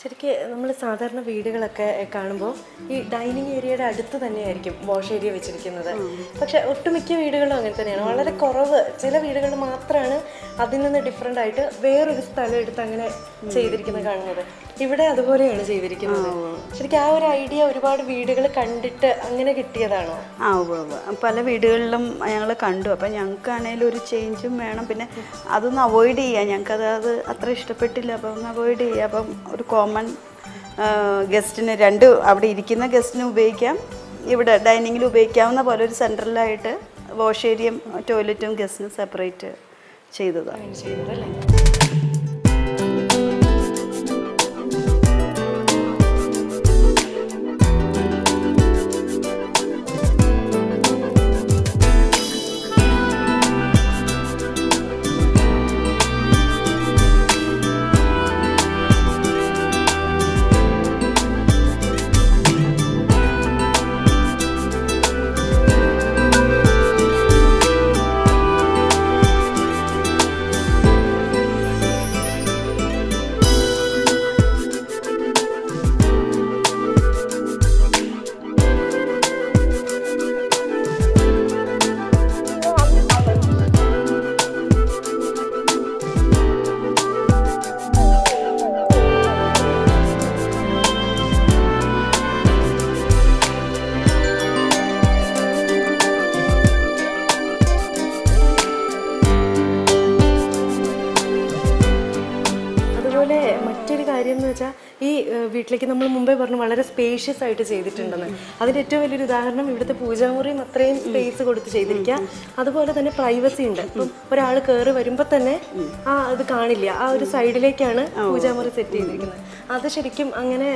ശരിക്കും നമ്മൾ സാധാരണ വീടുകളൊക്കെ കാണുമ്പോൾ ഈ ഡൈനിങ് ഏരിയയുടെ അടുത്ത് തന്നെയായിരിക്കും വാഷ് ഏരിയ വെച്ചിരിക്കുന്നത്. പക്ഷെ ഒട്ടുമിക്ക വീടുകളും അങ്ങനെ തന്നെയാണ്. വളരെ കുറവ് ചില വീടുകളിൽ മാത്രമാണ് അതിൽ നിന്ന് ഡിഫറെൻ്റ് ആയിട്ട് വേറൊരു സ്ഥലം എടുത്ത് അങ്ങനെ ചെയ്തിരിക്കുന്നത് കാണുന്നത്. ഇവിടെ അതുപോലെയാണ് ചെയ്തിരിക്കുന്നത്. ശരിക്കും ആ ഒരു ഐഡിയ ഒരുപാട് വീടുകൾ കണ്ടിട്ട് അങ്ങനെ കിട്ടിയതാണോ? പല വീടുകളിലും ഞങ്ങൾ കണ്ടു. അപ്പം ഞങ്ങൾക്കാണെങ്കിലും ഒരു ചേഞ്ചും വേണം. പിന്നെ അതൊന്ന് അവോയ്ഡ് ചെയ്യാം. ഞങ്ങൾക്കത് അത്ര ഇഷ്ടപ്പെട്ടില്ല. അപ്പം ഒന്ന് അവോയ്ഡ് ചെയ്യുക. അപ്പം ഒരു കോമൺ ഗസ്റ്റിന് അവിടെ ഇരിക്കുന്ന ഗസ്റ്റിന് ഉപയോഗിക്കാം, ഇവിടെ ഡൈനിങ്ങിൽ ഉപയോഗിക്കാവുന്ന പോലെ ഒരു സെൻട്രലായിട്ട് വാഷ് ഏരിയയും ടോയ്ലറ്റും ഗസ്റ്റിന് സെപ്പറേറ്റ് ചെയ്തതാണ്. മറ്റൊരു കാര്യം എന്ന് വെച്ചാൽ ഈ വീട്ടിലേക്ക് നമ്മൾ മുമ്പേ പറഞ്ഞു വളരെ സ്പേഷ്യസ് ആയിട്ട് ചെയ്തിട്ടുണ്ടെന്ന്. അതിൻ്റെ ഏറ്റവും വലിയൊരു ഉദാഹരണം ഇവിടുത്തെ പൂജാമുറിയും അത്രയും സ്പേസ് കൊടുത്ത് ചെയ്തിരിക്കുക. അതുപോലെ തന്നെ പ്രൈവസി ഉണ്ട്. ഇപ്പം ഒരാൾ കയറി വരുമ്പോൾ തന്നെ അത് കാണില്ല. ആ ഒരു സൈഡിലേക്കാണ് പൂജാമുറി സെറ്റ് ചെയ്തിരിക്കുന്നത്. അത് ശരിക്കും അങ്ങനെ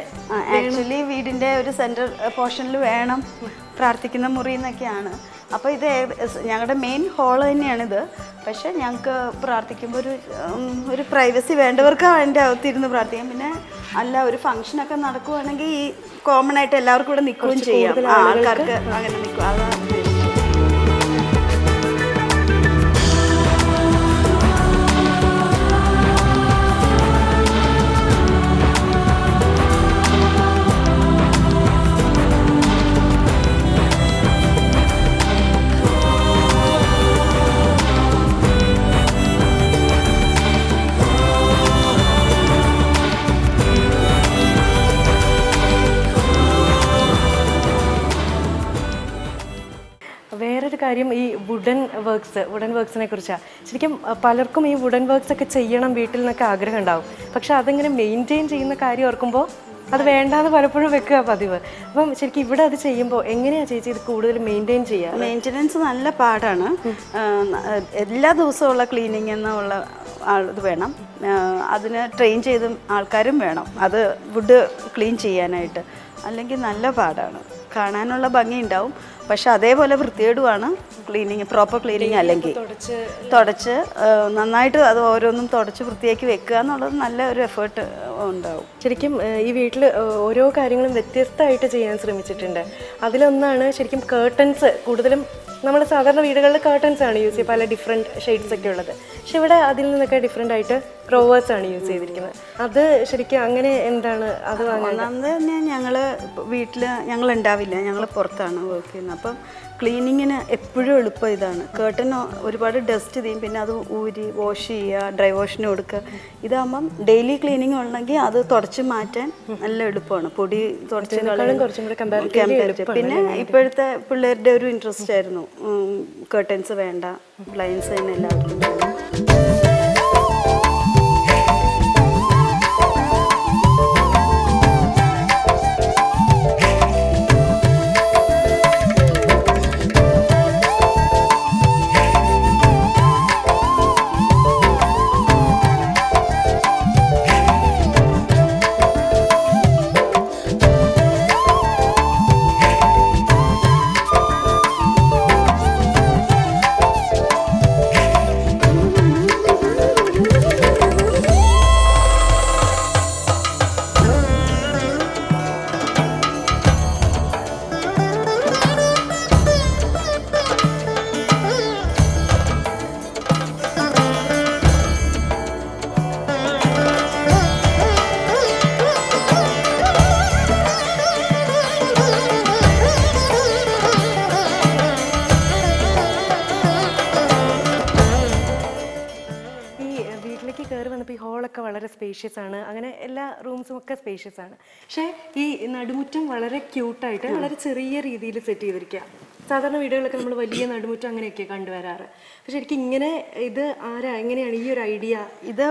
ആക്ച്വലി വീടിൻ്റെ ഒരു സെൻറ്റർ പോർഷനിൽ വേണം പ്രാർത്ഥിക്കുന്ന മുറി എന്നൊക്കെയാണ്. അപ്പോൾ ഇത് ഞങ്ങളുടെ മെയിൻ ഹോള് തന്നെയാണിത്. പക്ഷേ ഞങ്ങൾക്ക് പ്രാർത്ഥിക്കുമ്പോൾ ഒരു പ്രൈവസി വേണ്ടവർക്ക് അതിൻ്റെ അകത്തിരുന്ന് പ്രാർത്ഥിക്കാം. പിന്നെ അല്ല ഒരു ഫംഗ്ഷനൊക്കെ നടക്കുവാണെങ്കിൽ ഈ കോമൺ ആയിട്ട് എല്ലാവർക്കും ഇവിടെ നിൽക്കുകയും ചെയ്യാം. ആൾക്കാർക്ക് അങ്ങനെ നിൽക്കും. അതാണ് വേറൊരു കാര്യം ഈ വുഡൻ വർക്ക്സിനെ കുറിച്ചാണ്. ശരിക്കും പലർക്കും ഈ വുഡൻ വർക്ക്സ് ഒക്കെ ചെയ്യണം വീട്ടിൽ നിന്നൊക്കെ ആഗ്രഹം ഉണ്ടാവും. പക്ഷെ അതിങ്ങനെ മെയിൻറ്റെയിൻ ചെയ്യുന്ന കാര്യം ഓർക്കുമ്പോൾ അത് വേണ്ടാന്ന് പലപ്പോഴും വെക്കുക പതിവ്. അപ്പം ശരിക്കും ഇവിടെ അത് ചെയ്യുമ്പോൾ എങ്ങനെയാണ് ചേച്ചി ഇത് കൂടുതൽ മെയിൻറ്റെയിൻ ചെയ്യുക? മെയിൻ്റനൻസ് നല്ല പാടാണ്. എല്ലാ ദിവസവും ഉള്ള ക്ലീനിങ് എന്നുള്ള ഇത് വേണം. അതിന് ട്രെയിൻ ചെയ്ത ആൾക്കാരും വേണം അത് വുഡ് ക്ലീൻ ചെയ്യാനായിട്ട്. അല്ലെങ്കിൽ നല്ല പാടാണ്. കാണാനുള്ള ഭംഗി ഉണ്ടാവും, പക്ഷെ അതേപോലെ വൃത്തികേടുമാണ് ക്ലീനിങ്. പ്രോപ്പർ ക്ലീനിങ് അല്ലെങ്കിൽ തുടച്ച് നന്നായിട്ട് അത് ഓരോന്നും തുടച്ച് വൃത്തിയാക്കി വെക്കുക എന്നുള്ളത് നല്ല ഒരു എഫേർട്ട് ഉണ്ടാവും. ശരിക്കും ഈ വീട്ടിൽ ഓരോ കാര്യങ്ങളും വ്യത്യസ്തമായിട്ട് ചെയ്യാൻ ശ്രമിച്ചിട്ടുണ്ട്. അതിലൊന്നാണ് ശരിക്കും കേർട്ടൻസ്. കൂടുതലും നമ്മൾ സാധാരണ വീടുകളിൽ കേർട്ടൻസ് ആണ് യൂസ് ചെയ്യുക, പല ഡിഫറെൻറ്റ് ഷെയ്ഡ്സ് ഒക്കെ ഉള്ളത്. പക്ഷെ ഇവിടെ അതിൽ നിന്നൊക്കെ ഡിഫറെൻ്റ് ആയിട്ട് ക്രോവേഴ്സ് ആണ് യൂസ് ചെയ്തിരിക്കുന്നത്. അത് ശരിക്കും അങ്ങനെ എന്താണ് അത്? ഒന്നാമത് തന്നെ ഞങ്ങൾ ഉണ്ടാവില്ല, ഞങ്ങൾ പുറത്താണ് വർക്ക് ചെയ്യുന്നത്. അപ്പം ക്ലീനിങ്ങിന് എപ്പോഴും എളുപ്പം ഇതാണ്. കേർട്ടൻ ഒരുപാട് ഡസ്റ്റ് ചെയ്യും, പിന്നെ അത് ഊരി വാഷ് ചെയ്യുക, ഡ്രൈ വാഷിന് കൊടുക്കുക. ഇതാകുമ്പം ഡെയിലി ക്ലീനിങ് ഉണ്ടെങ്കിൽ അത് തുടച്ച് മാറ്റാൻ നല്ല എളുപ്പമാണ്. പൊടി തുടച്ച് പിന്നെ ഇപ്പോഴത്തെ പിള്ളേരുടെ ഒരു ഇൻട്രസ്റ്റ് ആയിരുന്നു കേർട്ടൻസ് വേണ്ട, ബ്ലൈൻഡ്സ് തന്നെ എല്ലാവർക്കും. ഹാളൊക്കെ വളരെ സ്പേഷ്യസ് ആണ്, അങ്ങനെ എല്ലാ റൂംസും ഒക്കെ സ്പേഷ്യസ് ആണ്. പക്ഷേ ഈ നടുമുറ്റം വളരെ ക്യൂട്ടായിട്ട് വളരെ ചെറിയ രീതിയിൽ സെറ്റ് ചെയ്തിരിക്കുക. സാധാരണ വീടുകളിലൊക്കെ നമ്മൾ വലിയ നടുമുറ്റം അങ്ങനെയൊക്കെ കണ്ടുവരാറ്. പക്ഷെ എനിക്ക് ഇങ്ങനെ ഇത് എങ്ങനെയാണ് ഈ ഒരു ഐഡിയ? ഇത്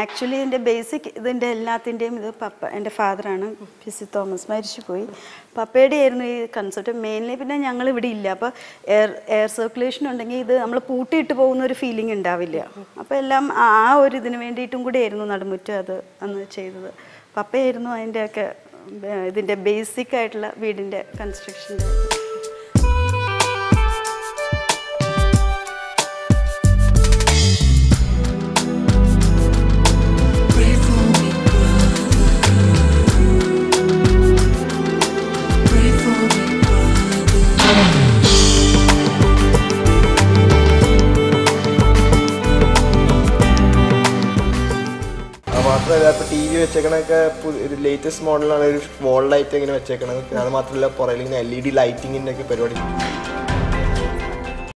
ആക്ച്വലി ഇതിൻ്റെ ബേസിക് ഇതിൻ്റെ എല്ലാത്തിൻ്റെയും ഇത് എൻ്റെ ഫാദറാണ്, ഫിസി തോമസ്, മരിച്ചുപോയി. പപ്പയുടെ ആയിരുന്നു ഈ കൺസെപ്റ്റ് മെയിൻലി. പിന്നെ ഞങ്ങൾ ഇവിടെ ഇല്ല, അപ്പോൾ എയർ സർക്കുലേഷൻ ഉണ്ടെങ്കിൽ ഇത് നമ്മൾ പൂട്ടിയിട്ട് പോകുന്ന ഒരു ഫീലിംഗ് ഉണ്ടാവില്ല. അപ്പോൾ എല്ലാം ആ ഒരു ഇതിന് വേണ്ടിയിട്ടും കൂടി ആയിരുന്നു നടുമുറ്റം അത് അന്ന് ചെയ്തത്. പപ്പയായിരുന്നു അതിൻ്റെയൊക്കെ ഇതിൻ്റെ ബേസിക് ആയിട്ടുള്ള വീടിൻ്റെ കൺസ്ട്രക്ഷൻ്റെ. മാത്രമല്ല ഇപ്പോൾ ടി വി വെച്ചേക്കണൊക്കെ ഒരു ലേറ്റസ്റ്റ് മോഡലാണ്, ഒരു വോൾ ലൈറ്റ് ഇങ്ങനെ വെച്ചേക്കണത്. അത് മാത്രമല്ല പുറകിൽ ഇങ്ങനെ LED ലൈറ്റിങ്ങിൻ്റെ ഒക്കെ പരിപാടി.